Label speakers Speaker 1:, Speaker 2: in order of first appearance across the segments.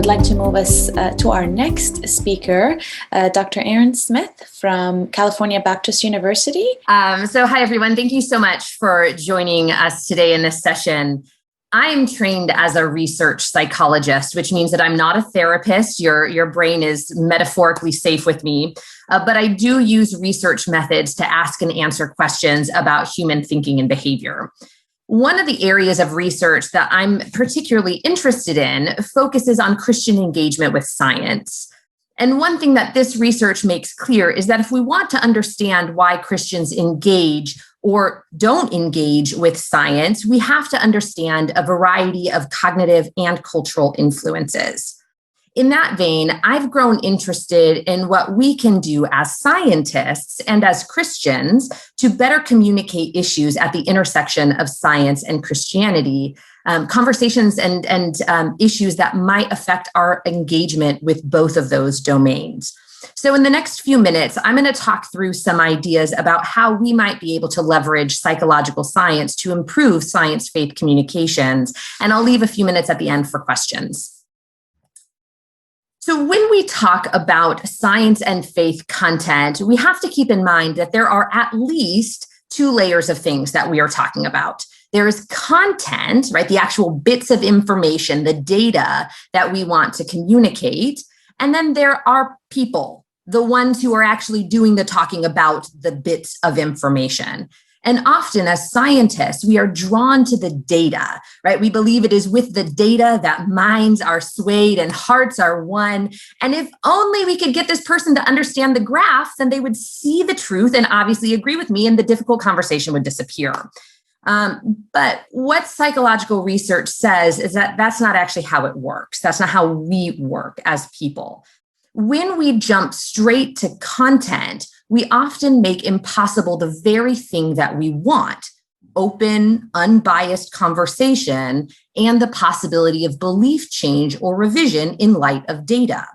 Speaker 1: would like to move us to our next speaker, Dr. Erin Smith from California Baptist University.
Speaker 2: So hi, everyone. Thank you so much for joining us today in this session. I'm trained as a research psychologist, which means that I'm not a therapist. Your brain is metaphorically safe with me, but I do use research methods to ask and answer questions about human thinking and behavior. One of the areas of research that I'm particularly interested in focuses on Christian engagement with science. And one thing that this research makes clear is that if we want to understand why Christians engage or don't engage with science, we have to understand a variety of cognitive and cultural influences. In that vein, I've grown interested in what we can do as scientists and as Christians to better communicate issues at the intersection of science and Christianity, conversations and issues that might affect our engagement with both of those domains. So in the next few minutes, I'm going to talk through some ideas about how we might be able to leverage psychological science to improve science-faith communications, and I'll leave a few minutes at the end for questions. So when we talk about science and faith content, we have to keep in mind that there are at least two layers of things that we are talking about. There is content, right? The actual bits of information, the data that we want to communicate. And then there are people, the ones who are actually doing the talking about the bits of information. And often as scientists, we are drawn to the data, right? We believe it is with the data that minds are swayed and hearts are won. And if only we could get this person to understand the graph, then they would see the truth and obviously agree with me, and the difficult conversation would disappear. But what psychological research says is that that's not actually how it works. That's not how we work as people. When we jump straight to content, we often make impossible the very thing that we want: open, unbiased conversation and the possibility of belief change or revision in light of data.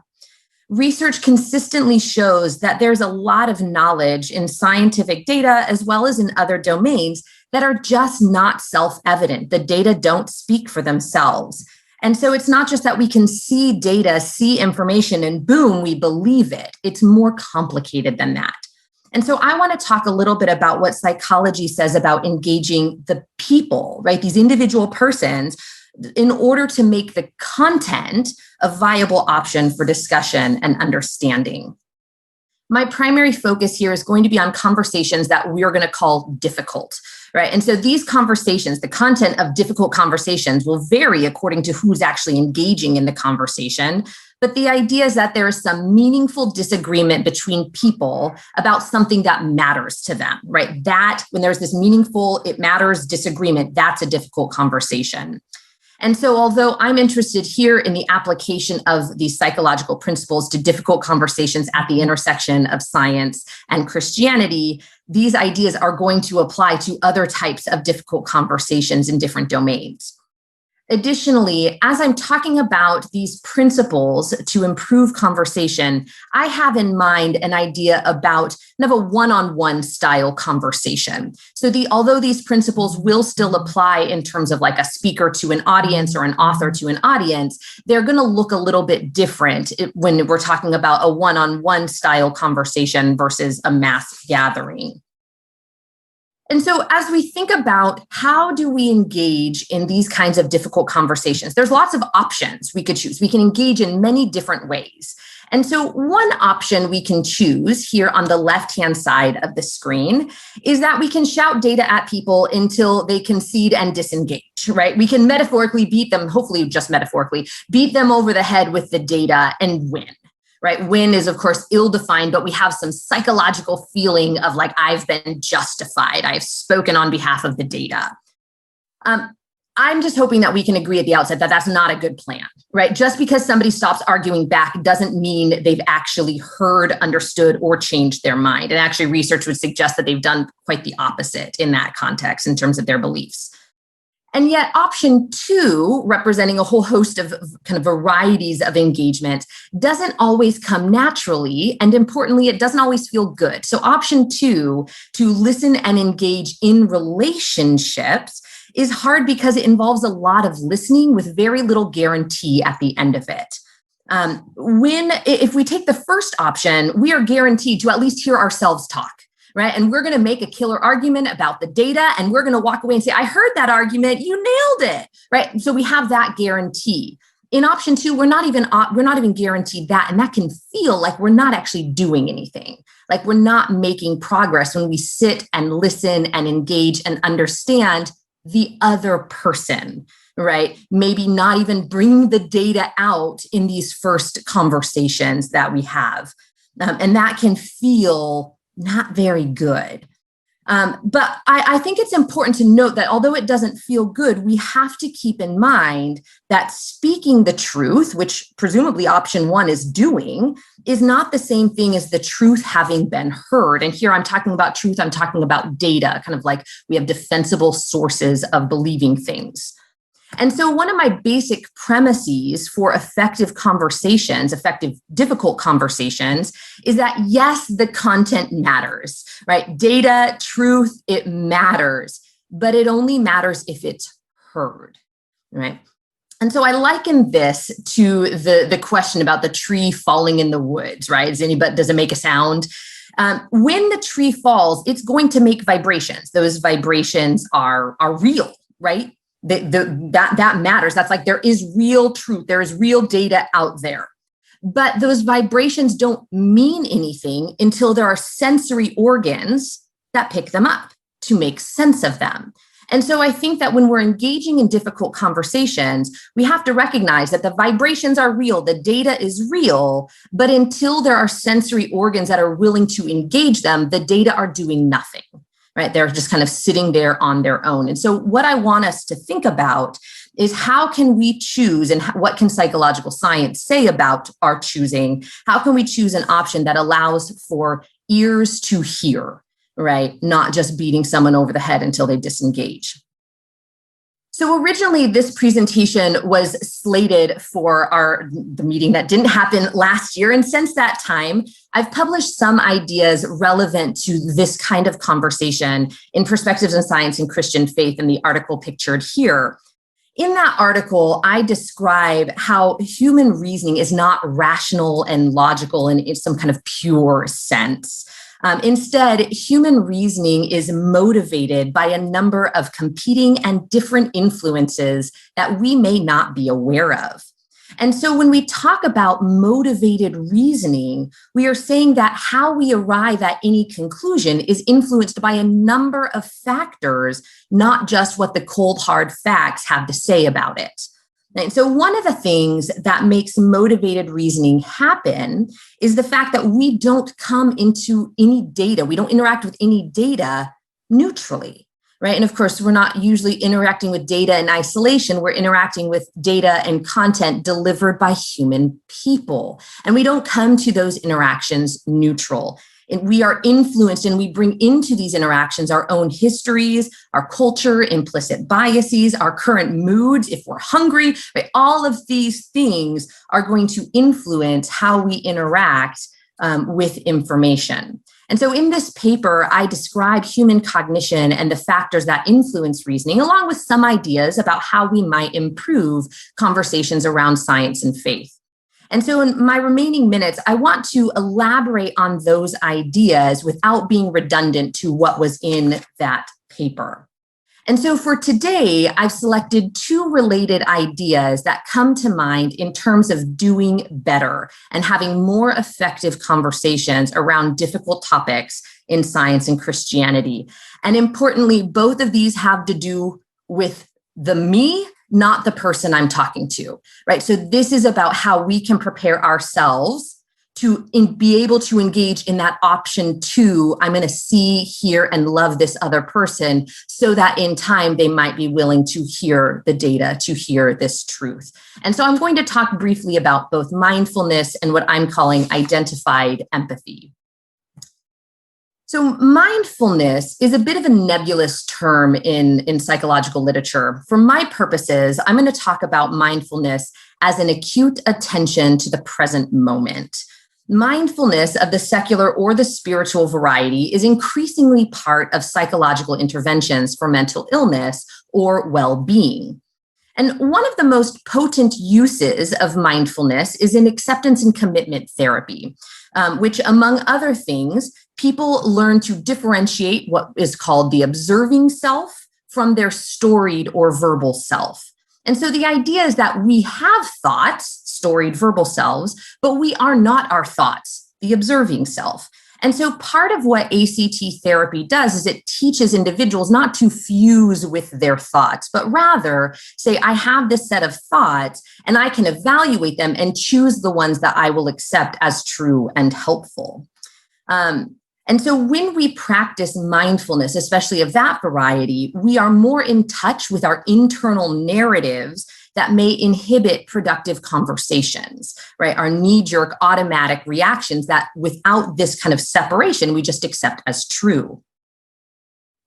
Speaker 2: Research consistently shows that there's a lot of knowledge in scientific data as well as in other domains that are just not self-evident. The data don't speak for themselves. And so it's not just that we can see data, see information, and boom, we believe it. It's more complicated than that. And so I want to talk a little bit about what psychology says about engaging the people, right? These individual persons, in order to make the content a viable option for discussion and understanding. My primary focus here is going to be on conversations that we are going to call difficult, right? And so these conversations, the content of difficult conversations, will vary according to who's actually engaging in the conversation. But the idea is that there is some meaningful disagreement between people about something that matters to them, right? That when there's this meaningful, it matters disagreement, that's a difficult conversation. And so although I'm interested here in the application of these psychological principles to difficult conversations at the intersection of science and Christianity, these ideas are going to apply to other types of difficult conversations in different domains. Additionally, as I'm talking about these principles to improve conversation, I have in mind an idea about kind of a one-on-one style conversation. So although these principles will still apply in terms of like a speaker to an audience or an author to an audience, they're going to look a little bit different when we're talking about a one-on-one style conversation versus a mass gathering. And so as we think about how do we engage in these kinds of difficult conversations, there's lots of options we could choose. We can engage in many different ways. And so one option we can choose here on the left-hand side of the screen is that we can shout data at people until they concede and disengage, right? We can metaphorically beat them, hopefully just metaphorically, beat them over the head with the data and win. Right? Win is, of course, ill-defined, but we have some psychological feeling of like, I've been justified. I've spoken on behalf of the data. I'm just hoping that we can agree at the outset that that's not a good plan, right? Just because somebody stops arguing back doesn't mean they've actually heard, understood, or changed their mind. And actually, research would suggest that they've done quite the opposite in that context in terms of their beliefs. And yet option two, representing a whole host of kind of varieties of engagement, doesn't always come naturally. And importantly, it doesn't always feel good. So option two, to listen and engage in relationships, is hard because it involves a lot of listening with very little guarantee at the end of it. If we take the first option, we are guaranteed to at least hear ourselves talk, right? And we're going to make a killer argument about the data, and we're going to walk away and say, I heard that argument, you nailed it, right? So we have that guarantee. In option 2, we're not even guaranteed that, and that can feel like we're not actually doing anything, like we're not making progress when we sit and listen and engage and understand the other person, right? Maybe not even bring the data out in these first conversations that we have. And that can feel not very good. But I think it's important to note that although it doesn't feel good, we have to keep in mind that speaking the truth, which presumably option 1 is doing, is not the same thing as the truth having been heard. And here I'm talking about truth, I'm talking about data, kind of like we have defensible sources of believing things. And so one of my basic premises for effective conversations, effective, difficult conversations, is that yes, the content matters, right? Data, truth, it matters, but it only matters if it's heard, right? And so I liken this to the question about the tree falling in the woods, right? Does it make a sound? When the tree falls, it's going to make vibrations. Those vibrations are real, right? That matters. That's like there is real truth. There is real data out there. But those vibrations don't mean anything until there are sensory organs that pick them up to make sense of them. And so I think that when we're engaging in difficult conversations, we have to recognize that the vibrations are real, the data is real, but until there are sensory organs that are willing to engage them, the data are doing nothing. Right? They're just kind of sitting there on their own. And so what I want us to think about is how can we choose, and what can psychological science say about our choosing? How can we choose an option that allows for ears to hear, right? Not just beating someone over the head until they disengage. So originally, this presentation was slated for the meeting that didn't happen last year. And since that time, I've published some ideas relevant to this kind of conversation in Perspectives in Science and Christian Faith in the article pictured here. In that article, I describe how human reasoning is not rational and logical in some kind of pure sense. Instead, human reasoning is motivated by a number of competing and different influences that we may not be aware of. And so when we talk about motivated reasoning, we are saying that how we arrive at any conclusion is influenced by a number of factors, not just what the cold, hard facts have to say about it. And so one of the things that makes motivated reasoning happen is the fact that we don't come into any data, we don't interact with any data neutrally, right? And of course, we're not usually interacting with data in isolation. We're interacting with data and content delivered by human people. And we don't come to those interactions neutral. And we are influenced, and we bring into these interactions our own histories, our culture, implicit biases, our current moods, if we're hungry, right? All of these things are going to influence how we interact with information. And so in this paper, I describe human cognition and the factors that influence reasoning, along with some ideas about how we might improve conversations around science and faith. And so in my remaining minutes, I want to elaborate on those ideas without being redundant to what was in that paper. And so for today, I've selected 2 related ideas that come to mind in terms of doing better and having more effective conversations around difficult topics in science and Christianity. And importantly, both of these have to do with the me, not the person I'm talking to, right? So this is about how we can prepare ourselves to be able to engage in that option 2, I'm going to see, hear, and love this other person, so that in time they might be willing to hear the data, to hear this truth. And so I'm going to talk briefly about both mindfulness and what I'm calling identified empathy. So mindfulness is a bit of a nebulous term in psychological literature. For my purposes, I'm going to talk about mindfulness as an acute attention to the present moment. Mindfulness of the secular or the spiritual variety is increasingly part of psychological interventions for mental illness or well-being. And one of the most potent uses of mindfulness is in acceptance and commitment therapy, which, among other things, people learn to differentiate what is called the observing self from their storied or verbal self. And so the idea is that we have thoughts, storied verbal selves, but we are not our thoughts, the observing self. And so part of what ACT therapy does is it teaches individuals not to fuse with their thoughts, but rather say, I have this set of thoughts and I can evaluate them and choose the ones that I will accept as true and helpful. And so when we practice mindfulness, especially of that variety, we are more in touch with our internal narratives that may inhibit productive conversations, right? Our knee-jerk automatic reactions that without this kind of separation, we just accept as true.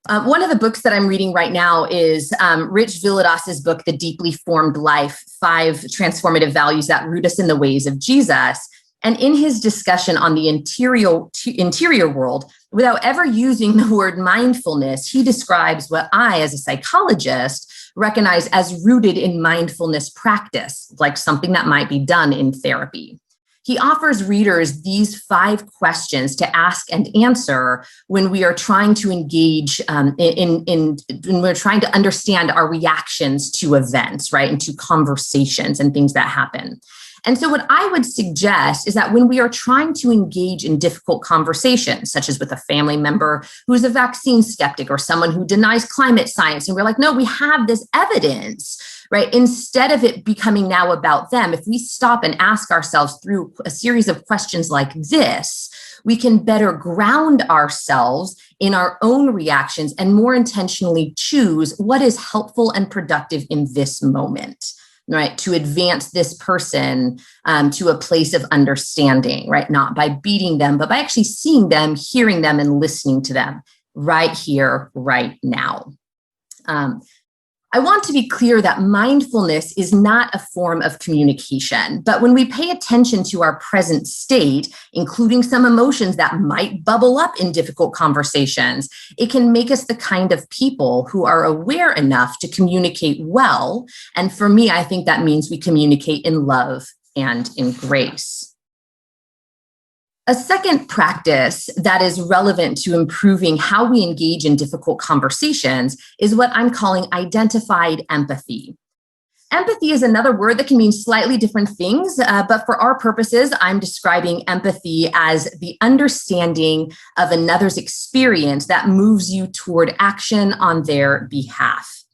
Speaker 2: One of the books that I'm reading right now is Rich Villados's book, The Deeply Formed Life, 5 Transformative Values That Root Us in the Ways of Jesus. And in his discussion on the interior world, without ever using the word mindfulness, he describes what I, as a psychologist, recognize as rooted in mindfulness practice, like something that might be done in therapy. He offers readers these 5 questions to ask and answer when we are trying to engage when we're trying to understand our reactions to events, right, and to conversations and things that happen. And so what I would suggest is that when we are trying to engage in difficult conversations, such as with a family member who's a vaccine skeptic or someone who denies climate science, and we're like, no, we have this evidence, right? Instead of it becoming now about them, if we stop and ask ourselves through a series of questions like this, we can better ground ourselves in our own reactions and more intentionally choose what is helpful and productive in this moment, right? To advance this person to a place of understanding, right? Not by beating them, but by actually seeing them, hearing them, and listening to them right here, right now. I want to be clear that mindfulness is not a form of communication, but when we pay attention to our present state, including some emotions that might bubble up in difficult conversations, it can make us the kind of people who are aware enough to communicate well. And for me, I think that means we communicate in love and in grace. A second practice that is relevant to improving how we engage in difficult conversations is what I'm calling identified empathy. Empathy is another word that can mean slightly different things, but for our purposes, I'm describing empathy as the understanding of another's experience that moves you toward action on their behalf.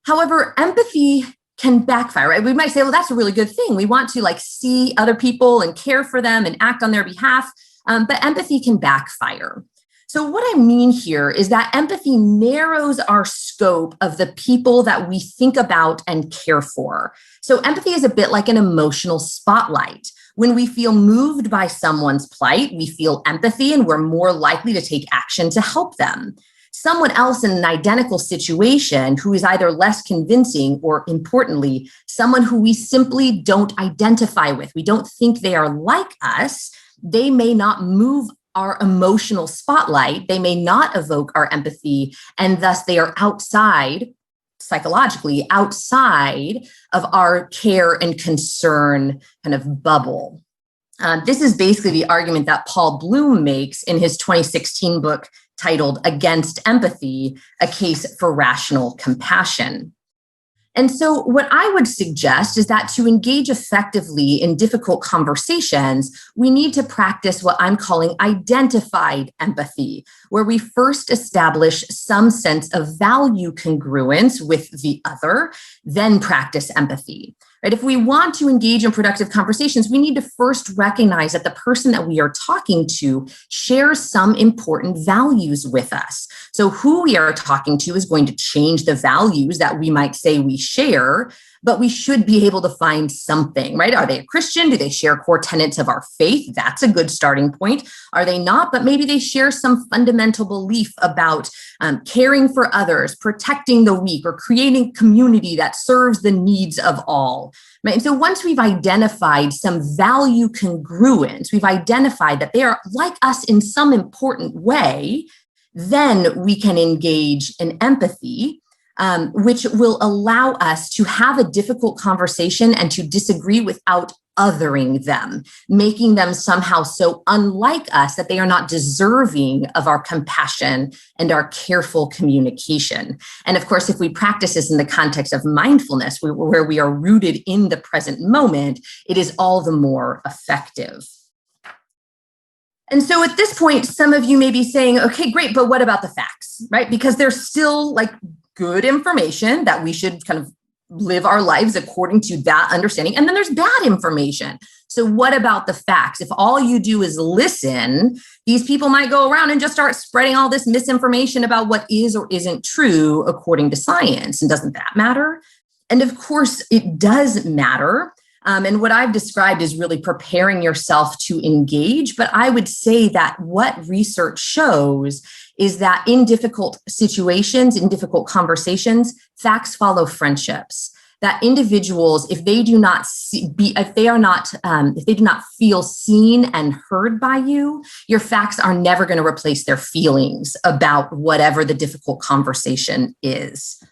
Speaker 2: However, empathy can backfire, right? We might say, well, that's a really good thing. We want to see other people and care for them and act on their behalf, but empathy can backfire. So what I mean here is that empathy narrows our scope of the people that we think about and care for. So empathy is a bit like an emotional spotlight. When we feel moved by someone's plight, we feel empathy and we're more likely to take action to help them. Someone else in an identical situation who is either less convincing or, importantly, someone who we simply don't identify with, we don't think they are like us, they may not move our emotional spotlight, they may not evoke our empathy, and thus they are outside, psychologically, outside of our care and concern kind of bubble. This is basically the argument that Paul Bloom makes in his 2016 book titled Against Empathy, A Case for Rational Compassion. And so what I would suggest is that to engage effectively in difficult conversations, we need to practice what I'm calling identified empathy, where we first establish some sense of value congruence with the other, then practice empathy. Right? If we want to engage in productive conversations, we need to first recognize that the person that we are talking to shares some important values with us. So who we are talking to is going to change the values that we might say we share, but we should be able to find something, right? Are they a Christian? Do they share core tenets of our faith? That's a good starting point. Are they not? But maybe they share some fundamental belief about caring for others, protecting the weak, or creating community that serves the needs of all. Right? And so once we've identified some value congruence, we've identified that they are like us in some important way, then we can engage in empathy. which will allow us to have a difficult conversation and to disagree without othering them, making them somehow so unlike us that they are not deserving of our compassion and our careful communication. And of course, if we practice this in the context of mindfulness, where we are rooted in the present moment, it is all the more effective. And so at this point, some of you may be saying, okay, great, but what about the facts, right? Because there's still like good information that we should kind of live our lives according to that understanding. And then there's bad information. So what about the facts? If all you do is listen, these people might go around and just start spreading all this misinformation about what is or isn't true according to science. And doesn't that matter? And of course, it does matter. And what I've described is really preparing yourself to engage. But I would say that what research shows is that in difficult situations, in difficult conversations, facts follow friendships. That individuals, if they do not feel seen and heard by you, your facts are never going to replace their feelings about whatever the difficult conversation is.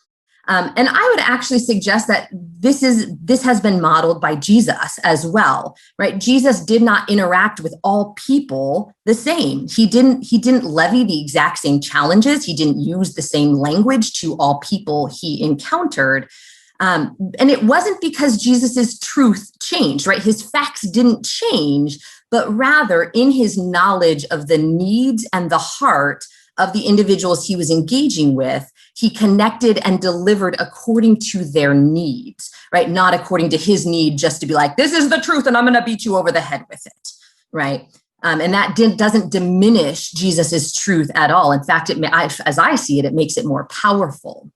Speaker 2: And I would actually suggest that this has been modeled by Jesus as well, right? Jesus did not interact with all people the same. He didn't levy the exact same challenges. He didn't use the same language to all people he encountered. And it wasn't because Jesus's truth changed, right? His facts didn't change, but rather in his knowledge of the needs and the heart of the individuals he was engaging with, he connected and delivered according to their needs, right? Not according to his need just to be like, this is the truth and I'm going to beat you over the head with it, right? And that doesn't diminish Jesus's truth at all. In fact, as I see it, it makes it more powerful.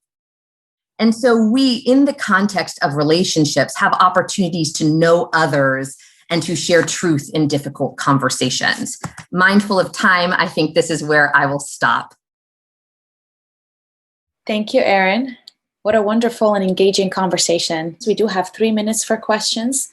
Speaker 2: And so we, in the context of relationships, have opportunities to know others and to share truth in difficult conversations. Mindful of time, I think this is where I will stop.
Speaker 1: Thank you, Erin. What a wonderful and engaging conversation. We do have 3 minutes for questions.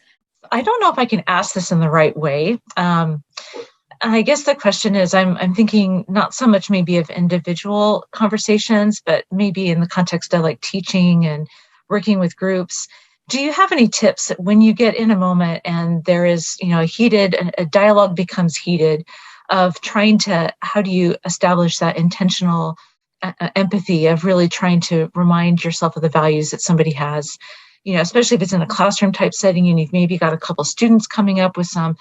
Speaker 3: I don't know if I can ask this in the right way. I guess the question is, I'm thinking not so much maybe of individual conversations, but maybe in the context of like teaching and working with groups. Do you have any tips when you get in a moment and there is, a dialogue becomes heated of trying to, how do you establish that intentional empathy of really trying to remind yourself of the values that somebody has, especially if it's in a classroom type setting and you've maybe got a couple students coming up with some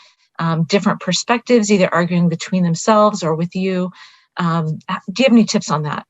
Speaker 3: different perspectives, either arguing between themselves or with you. Do you have any tips on that?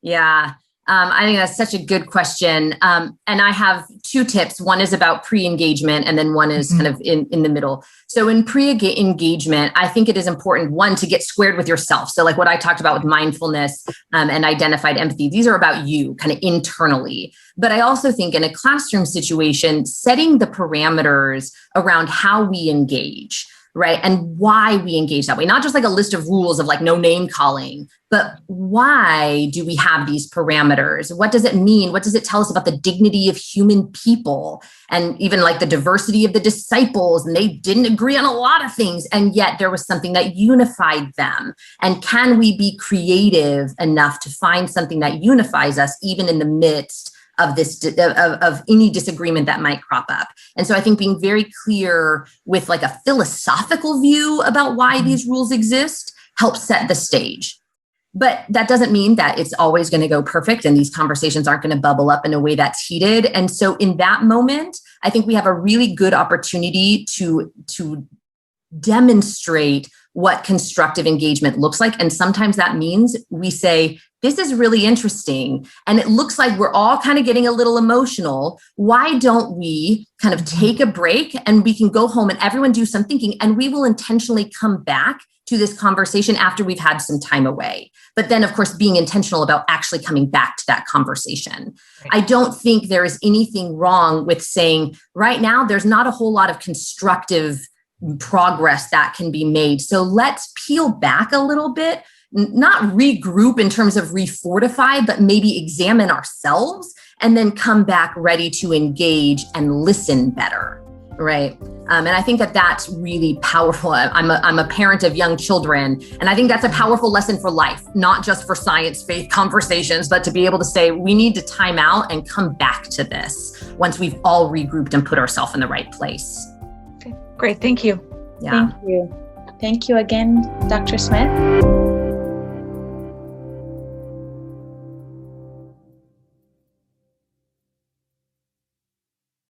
Speaker 2: Yeah. I think that's such a good question. And I have 2 tips. One is about pre-engagement, and then one is kind of in the middle. So in pre-engagement, I think it is important, one, to get squared with yourself. So like what I talked about with mindfulness and identified empathy, these are about you kind of internally. But I also think in a classroom situation, setting the parameters around how we engage, right? And why we engage that way, not just like a list of rules of like no name calling, but why do we have these parameters? What does it mean? What does it tell us about the dignity of human people and even like the diversity of the disciples? And they didn't agree on a lot of things. And yet there was something that unified them. And can we be creative enough to find something that unifies us even in the midst of this, of any disagreement that might crop up? And so I think being very clear with like a philosophical view about why these rules exist helps set the stage. But that doesn't mean that it's always going to go perfect and these conversations aren't going to bubble up in a way that's heated. And so in that moment, I think we have a really good opportunity to demonstrate what constructive engagement looks like. And sometimes that means we say, this is really interesting. And it looks like we're all kind of getting a little emotional. Why don't we kind of take a break and we can go home and everyone do some thinking, and we will intentionally come back to this conversation after we've had some time away. But then, of course, being intentional about actually coming back to that conversation. Right. I don't think there is anything wrong with saying right now, there's not a whole lot of constructive progress that can be made. So let's peel back a little bit, not regroup in terms of refortify, but maybe examine ourselves and then come back ready to engage and listen better. Right. And I think that that's really powerful. I'm a parent of young children, and I think that's a powerful lesson for life, not just for science, faith conversations, but to be able to say, we need to time out and come back to this once we've all regrouped and put ourselves in the right place.
Speaker 3: Okay, great. Thank you.
Speaker 2: Yeah.
Speaker 1: Thank you. Thank you again, Dr. Smith.